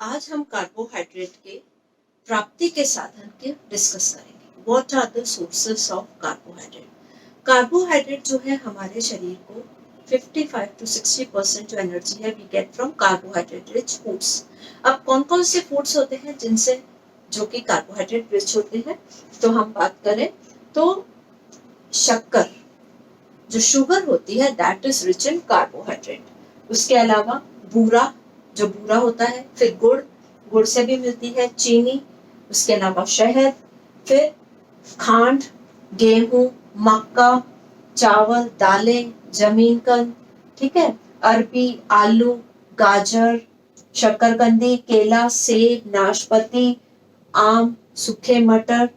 आज हम कार्बोहाइड्रेट के प्राप्ति के साधन के डिस्कस करेंगे। What are the sources of carbohydrate? Carbohydrate जो है हमारे शरीर को 55 to 60% जो एनर्जी है we get from carbohydrate rich foods. अब कौन कौन से फूड्स होते हैं जिनसे जो कि कार्बोहाइड्रेट रिच होते हैं? तो हम बात करें तो शक्कर, जो शुगर होती है that is rich in carbohydrate. उसके अलावा बूरा, जो बूरा होता है, फिर गुड़, गुड़ से भी मिलती है चीनी, उसके अलावा शहद, फिर खांड, गेहूं, मक्का, चावल, दालें, जमीन कंद, ठीक है, अरबी, आलू, गाजर, शकरकंदी, केला, सेब, नाशपाती, आम, सूखे मटर,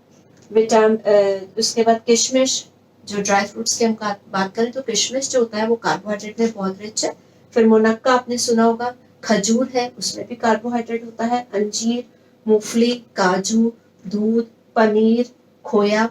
उसके बाद किशमिश, जो ड्राई फ्रूट्स की हम बात करें तो किशमिश जो होता है वो कार्बोहाइड्रेट में बहुत रिच है। फिर मुनक्का आपने सुना होगा, खजूर है उसमें भी कार्बोहाइड्रेट होता है, अंजीर, मूंगफली, काजू, दूध, पनीर, खोया,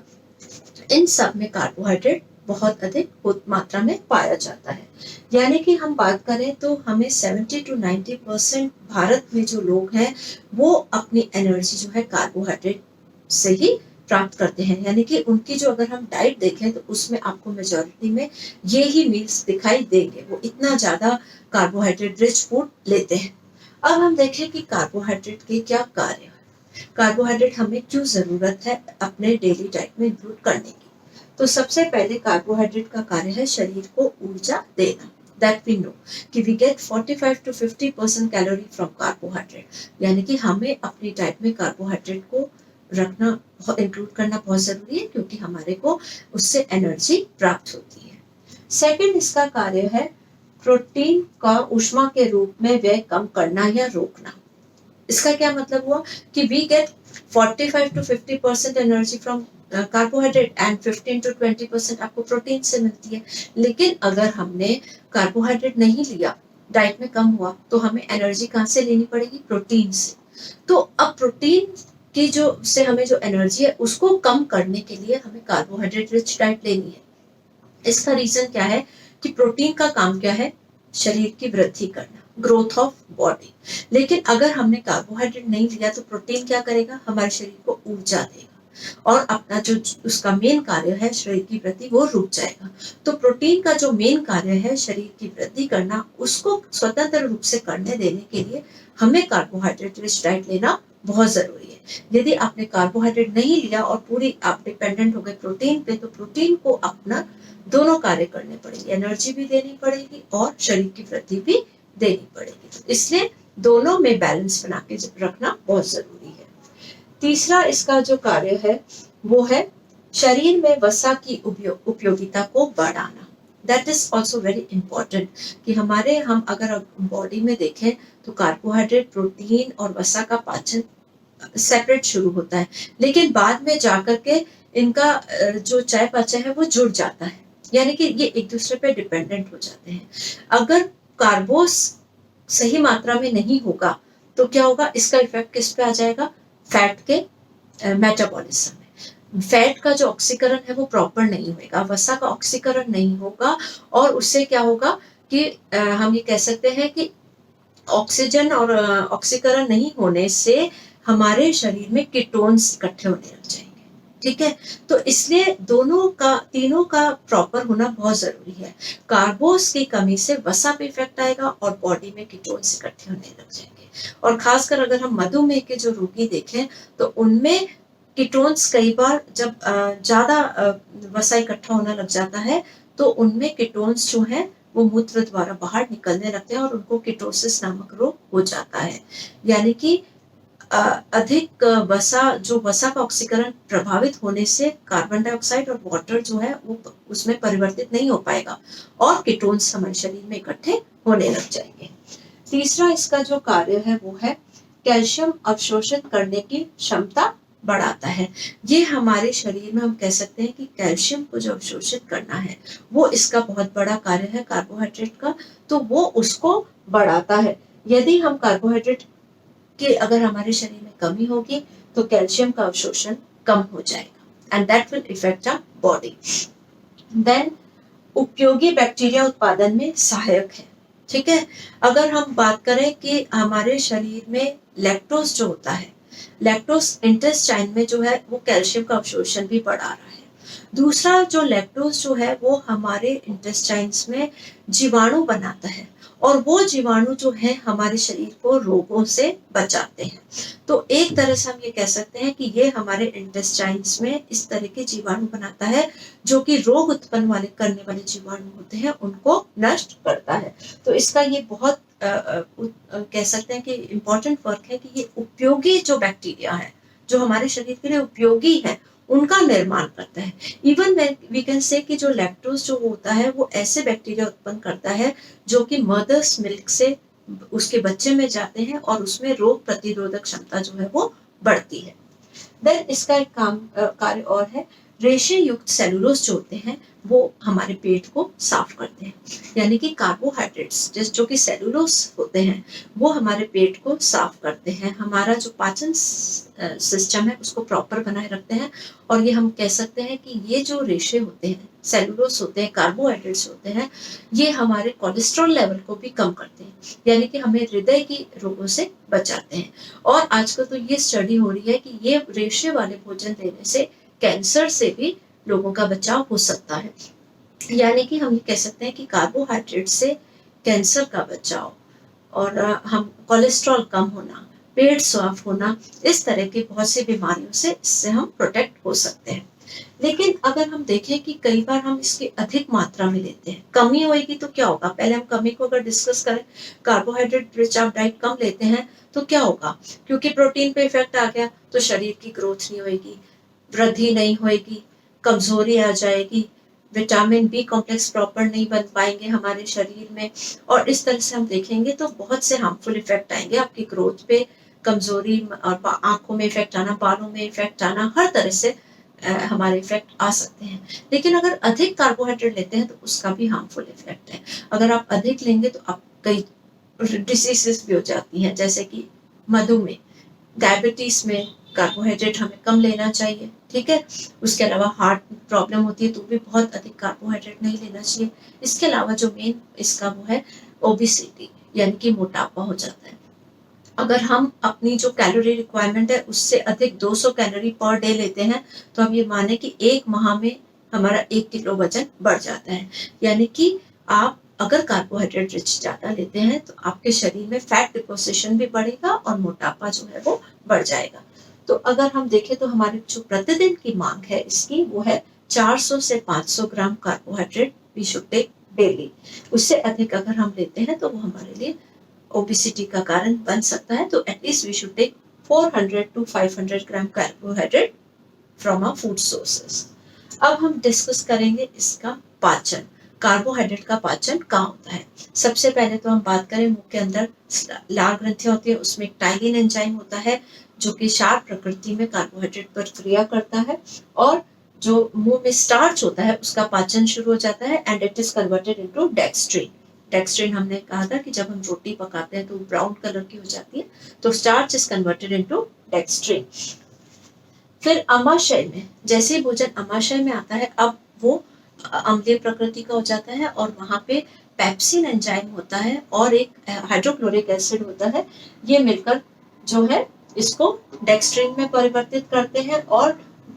इन सब में कार्बोहाइड्रेट बहुत अधिक मात्रा में पाया जाता है। यानी कि हम बात करें तो हमें 70 to 90% भारत में जो लोग हैं वो अपनी एनर्जी जो है कार्बोहाइड्रेट से ही प्राप्त करते हैं। यानी कि उनकी जो अगर हम डाइट देखें तो उसमें आपको मेजॉरिटी में ये ही मील्स दिखाई देंगे, वो इतना ज्यादा कार्बोहाइड्रेट रिच फूड लेते हैं। अब हम देखें कि कार्बोहाइड्रेट के क्या कार्य हैं, कार्बोहाइड्रेट हमें क्यों जरूरत है अपने डेली डाइट में इंक्लूड करने की। तो सबसे पहले कार्बोहाइड्रेट का कार्य है शरीर को ऊर्जा देना। दैट वी नो कि we get 45 to 50% calorie from carbohydrate. यानी कि हमें अपनी डाइट में कार्बोहाइड्रेट को रखना, इंक्लूड करना बहुत जरूरी है क्योंकि हमारे को उससे एनर्जी प्राप्त होती है। सेकंड इसका कार्य है प्रोटीन का ऊष्मा के रूप में व्यय कम करना या रोकना। इसका क्या मतलब हुआ कि we get 45 to 50% energy from carbohydrate and 15 to 20% आपको प्रोटीन से मिलती है। लेकिन अगर हमने कार्बोहाइड्रेट नहीं लिया, डाइट में कम हुआ, तो हमें एनर्जी कहाँ से लेनी पड़ेगी? प्रोटीन से। तो अब प्रोटीन की जो से हमें जो एनर्जी है उसको कम करने के लिए हमें कार्बोहाइड्रेट रिच डाइट लेनी है। इसका रीजन क्या है कि प्रोटीन का काम क्या है? शरीर की वृद्धि करना, ग्रोथ ऑफ बॉडी। लेकिन अगर हमने कार्बोहाइड्रेट नहीं लिया तो प्रोटीन क्या करेगा? हमारे शरीर को ऊर्जा देगा और अपना जो उसका मेन कार्य है शरीर की वृद्धि वो रुक जाएगा। तो प्रोटीन का जो मेन कार्य है शरीर की वृद्धि करना, उसको स्वतंत्र रूप से करने देने के लिए हमें कार्बोहाइड्रेट रिच डाइट लेना बहुत जरूरी है। यदि आपने कार्बोहाइड्रेट नहीं लिया और पूरी आप डिपेंडेंट हो गए प्रोटीन पे, तो प्रोटीन को अपना दोनों कार्य करने पड़ेंगे, एनर्जी भी देनी पड़ेगी और शरीर की वृद्धि भी देनी पड़ेगी। इसलिए दोनों में बैलेंस बना के रखना बहुत जरूरी है। तीसरा इसका जो कार्य है वो है शरीर में वसा की उपयोगिता को बढ़ाना। That is also very important कि हम अगर बॉडी में देखें तो कार्बोहाइड्रेट, प्रोटीन और वसा का पाचन सेपरेट शुरू होता है, लेकिन बाद में जाकर के इनका जो चयापचय है वो जुड़ जाता है। यानी कि ये एक दूसरे पे डिपेंडेंट हो जाते हैं। अगर कार्बोस सही मात्रा में नहीं होगा तो क्या होगा? इसका इफेक्ट किस पे आ जाएगा? फैट के मेटाबॉलिज्म में। फैट का जो ऑक्सीकरण है वो प्रॉपर नहीं होगा, वसा का ऑक्सीकरण नहीं होगा और उससे क्या होगा कि हम ये कह सकते हैं कि ऑक्सीजन और ऑक्सीकरण नहीं होने से हमारे शरीर में कीटोन्स इकट्ठे होने लग जाएंगे। ठीक है, तो इसलिए तीनों का प्रॉपर होना बहुत जरूरी है। कार्बोस की कमी से वसा पे इफेक्ट आएगा और बॉडी में कीटोन्स इकट्ठे होने लग जाएंगे। और खासकर अगर हम मधुमेह के जो रोगी देखें तो उनमें कीटोन्स कई बार जब ज्यादा वसा इकट्ठा होने लग जाता है तो उनमें कीटोन्स जो है वो मूत्र द्वारा बाहर निकलने लगते हैं और उनको कीटोसिस नामक रोग हो जाता है। यानी कि अधिक वसा का ऑक्सीकरण प्रभावित होने से कार्बन डाइऑक्साइड और वाटर जो है वो उसमें परिवर्तित नहीं हो पाएगा और कीटोन्स हमारे शरीर में इकट्ठे होने लग जाएंगे। तीसरा इसका जो कार्य है वो है कैल्शियम अवशोषित करने की क्षमता बढ़ाता है। ये हमारे शरीर में हम कह सकते हैं कि कैल्शियम को जो अवशोषित करना है वो इसका बहुत बड़ा कार्य है कार्बोहाइड्रेट का, तो वो उसको बढ़ाता है। यदि हम कार्बोहाइड्रेट कि अगर हमारे शरीर में कमी होगी तो कैल्शियम का अवशोषण कम हो जाएगा and that will effect our body. Then उपयोगी बैक्टीरिया उत्पादन में सहायक है। ठीक है। अगर हम बात करें कि हमारे शरीर में लैक्टोज जो होता है, लैक्टोज इंटेस्टाइन में जो है वो कैल्शियम का अवशोषण भी बढ़ा रहा है। दूसरा जो लैक्टोज जो है वो हमारे इंटेस्टाइन्स में जीवाणु बनाता है और वो जीवाणु जो है हमारे शरीर को रोगों से बचाते हैं। तो एक तरह से हम ये कह सकते हैं कि ये हमारे इंटेस्टाइन्स में इस तरह के जीवाणु बनाता है जो कि रोग उत्पन्न करने वाले जीवाणु होते हैं उनको नष्ट करता है। तो इसका ये बहुत कह सकते हैं कि इम्पोर्टेंट वर्क है कि ये उपयोगी जो बैक्टीरिया है जो हमारे शरीर के लिए उपयोगी है उनका निर्माण करता है। इवन वी कैन से कि जो लैक्टोज जो होता है वो ऐसे बैक्टीरिया उत्पन्न करता है जो कि मदर्स मिल्क से उसके बच्चे में जाते हैं और उसमें रोग प्रतिरोधक क्षमता जो है वो बढ़ती है। देन इसका एक कार्य और है, रेशे युक्त सेलुलोज जो होते हैं वो हमारे पेट को साफ करते हैं। यानी कि कार्बोहाइड्रेट्स जो कि सेलुलोज होते हैं वो हमारे पेट को साफ करते हैं, हमारा जो पाचन सिस्टम है उसको प्रॉपर बनाए रखते हैं। और ये हम कह सकते हैं कि ये जो रेशे होते हैं, सेलुलोज होते हैं, कार्बोहाइड्रेट्स होते हैं, ये हमारे कोलेस्ट्रॉल लेवल को भी कम करते हैं, यानी कि हमें हृदय की रोगों से बचाते हैं। और आजकल तो ये स्टडी हो रही है कि ये रेशे वाले भोजन लेने से कैंसर से भी लोगों का बचाव हो सकता है। यानी कि हम ये कह सकते हैं कि कार्बोहाइड्रेट से कैंसर का बचाव और हम कोलेस्ट्रॉल कम होना, पेट साफ होना, इस तरह की बहुत सी बीमारियों से इससे हम प्रोटेक्ट हो सकते हैं। लेकिन अगर हम देखें कि कई बार हम इसकी अधिक मात्रा में लेते हैं, कमी होएगी तो क्या होगा? पहले हम कमी को अगर डिस्कस करें, कार्बोहाइड्रेट रिच आप डाइट कम लेते हैं तो क्या होगा? क्योंकि प्रोटीन पे इफेक्ट आ गया तो शरीर की ग्रोथ नहीं होएगी, वृद्धि नहीं होएगी, कमजोरी आ जाएगी, विटामिन बी कॉम्प्लेक्स प्रॉपर नहीं बन पाएंगे हमारे शरीर में। और इस तरह से हम देखेंगे तो बहुत से हार्मफुल इफेक्ट आएंगे आपकी ग्रोथ पे, कमजोरी और आंखों में इफेक्ट आना, बालों में इफेक्ट आना, हर तरह से हमारे इफेक्ट आ सकते हैं। लेकिन अगर अधिक कार्बोहाइड्रेट लेते हैं तो उसका भी हार्मफुल इफेक्ट है। अगर आप अधिक लेंगे तो आप कई डिसीजेस भी हो जाती हैं, जैसे कि मधुमेह, डायबिटीज में कार्बोहाइड्रेट हमें कम लेना चाहिए। ठीक है। उसके अलावा हार्ट प्रॉब्लम होती है तो भी बहुत अधिक कार्बोहाइड्रेट नहीं लेना चाहिए। इसके अलावा जो मेन इसका वो है ओबेसिटी, यानी कि मोटापा हो जाता है। अगर हम अपनी जो कैलोरी रिक्वायरमेंट है उससे अधिक 200 कैलोरी पर डे लेते हैं तो हम ये माने कि एक माह में हमारा 1 किलो वजन बढ़ जाता है। यानी कि आप अगर कार्बोहाइड्रेट रिच ज्यादा लेते हैं तो आपके शरीर में फैट डिपोजिशन भी बढ़ेगा और मोटापा जो है वो बढ़ जाएगा। तो अगर हम देखें तो हमारी जो प्रतिदिन की मांग है इसकी वो है 400 से 500 gram carbohydrate we should take daily. उससे अधिक अगर हम लेते हैं तो वो हमारे लिए ओबेसिटी का कारण बन सकता है। तो at least we should take 400 to 500 gram carbohydrate from our food sources. अब हम डिस्कस करेंगे इसका पाचन, कार्बोहाइड्रेट का पाचन कहाँ होता है। सबसे पहले तो हम बात करें मुंह के अंदर लाल ग्रंथियां होती है, उसमें एक टाइलिन एंजाइम होता है जो कि क्षार प्रकृति में कार्बोहाइड्रेट पर क्रिया करता है और जो मुंह में स्टार्च होता है उसका पाचन शुरू हो जाता है and it is converted into dextrin. Dextrin हमने कहा था कि जब हम रोटी पकाते हैं तो ब्राउन कलर की हो जाती है, तो starch is converted into dextrin. फिर अमाशय में, जैसे ही भोजन अमाशय में आता है अब वो अम्लीय प्रकृति का हो जाता है और वहां पे पेप्सिन एंजाइम होता है और एक हाइड्रोक्लोरिक एसिड होता है, ये मिलकर जो है इसको डेक्स्ट्रिन में परिवर्तित करते हैं और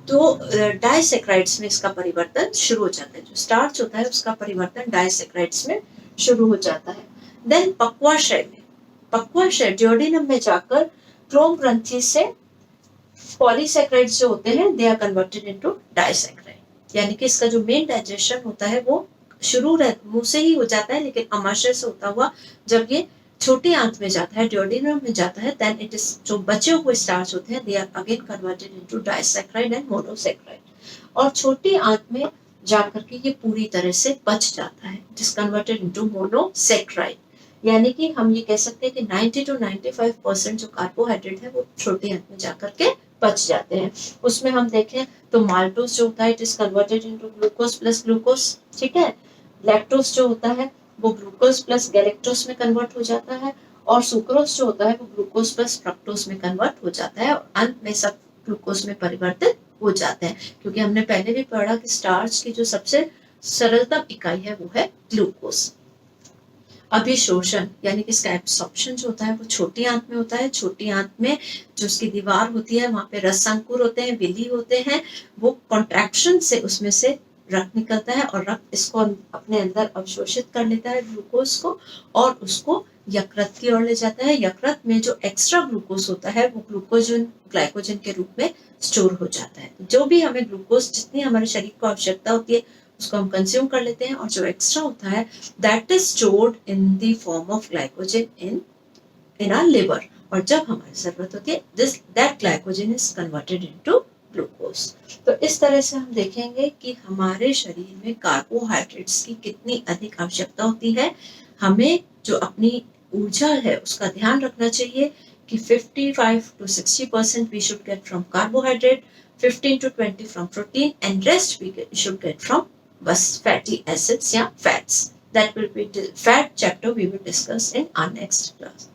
दो डाइसेक्राइड्स में इसका परिवर्तन शुरू हो जाता है। जो स्टार्च होता है उसका परिवर्तन डाइसेक्राइड्स में शुरू हो जाता है। देन पक्वाशय में, पक्वाशय ड्यूोडेनम में जाकर क्रोम ग्रंथि से पॉलीसेक्राइड्स जो होते हैं they are converted into disaccharide. यानी कि इसका जो मेन डाइजेशन होता है वो शुरू मुंह से ही हो जाता है, लेकिन अमाशय से होता हुआ जब ये छोटी आंत में जाता है, ड्यूोडेनम में जाता है, देन इट इज जो बचे हुए स्टार्च होते हैं they are again converted into disaccharide and monosaccharide. और छोटी आंत में जाकर के ये पूरी तरह से पच जाता है, it is converted into monosaccharide. यानी कि हम ये कह सकते हैं कि 90 to 95% जो कार्बोहाइड्रेट है वो छोटी आंत में जाकर के पच जाते हैं। उसमें हम देखें तो माल्टोस जो होता है it is converted into glucose plus glucose. ठीक है। लैक्टोस जो होता है वो ग्लूकोज प्लस गैलेक्टोस में कन्वर्ट हो जाता है और सुक्रोज जो होता है वो ग्लूकोज प्लस फ्रक्टोज में कन्वर्ट हो जाता है और अंत में सब ग्लूकोज में परिवर्तित हो जाते हैं। क्योंकि हमने पहले भी पढ़ा कि स्टार्च की जो सबसे सरलतम इकाई है वो है ग्लूकोज। अभिशोषण यानी कि इसका एब्सॉर्प्शन जो होता है वो छोटी आंत में होता है। छोटी आंत में जो उसकी दीवार होती है वहां पे रस अंकुर होते हैं, विली होते हैं, वो कॉन्ट्रैक्शन से उसमें से रक्त निकलता है और रक्त इसको अपने अंदर अवशोषित कर लेता है ग्लूकोज को और उसको यकृत की ओर ले जाता है। यकृत में जो एक्स्ट्रा ग्लूकोज होता है वो ग्लाइकोजन के रूप में स्टोर हो जाता है। जो भी हमें ग्लूकोज जितनी हमारे शरीर को आवश्यकता होती है उसको हम कंज्यूम कर लेते हैं और जो एक्स्ट्रा होता है that is stored in the form of glycogen in our liver, और जब हमारी जरूरत होती है that glycogen is converted into glucose. तो इस तरह से हम देखेंगे कि हमारे शरीर में कार्बोहाइड्रेट्स की कितनी अधिक आवश्यकता होती है। हमें जो अपनी ऊर्जा है उसका ध्यान रखना चाहिए कि 55 to 60% we should get from carbohydrate, 15 to 20 from protein, and rest we should get from bus fatty acids या fats. That will be the fat chapter we will discuss in our next class.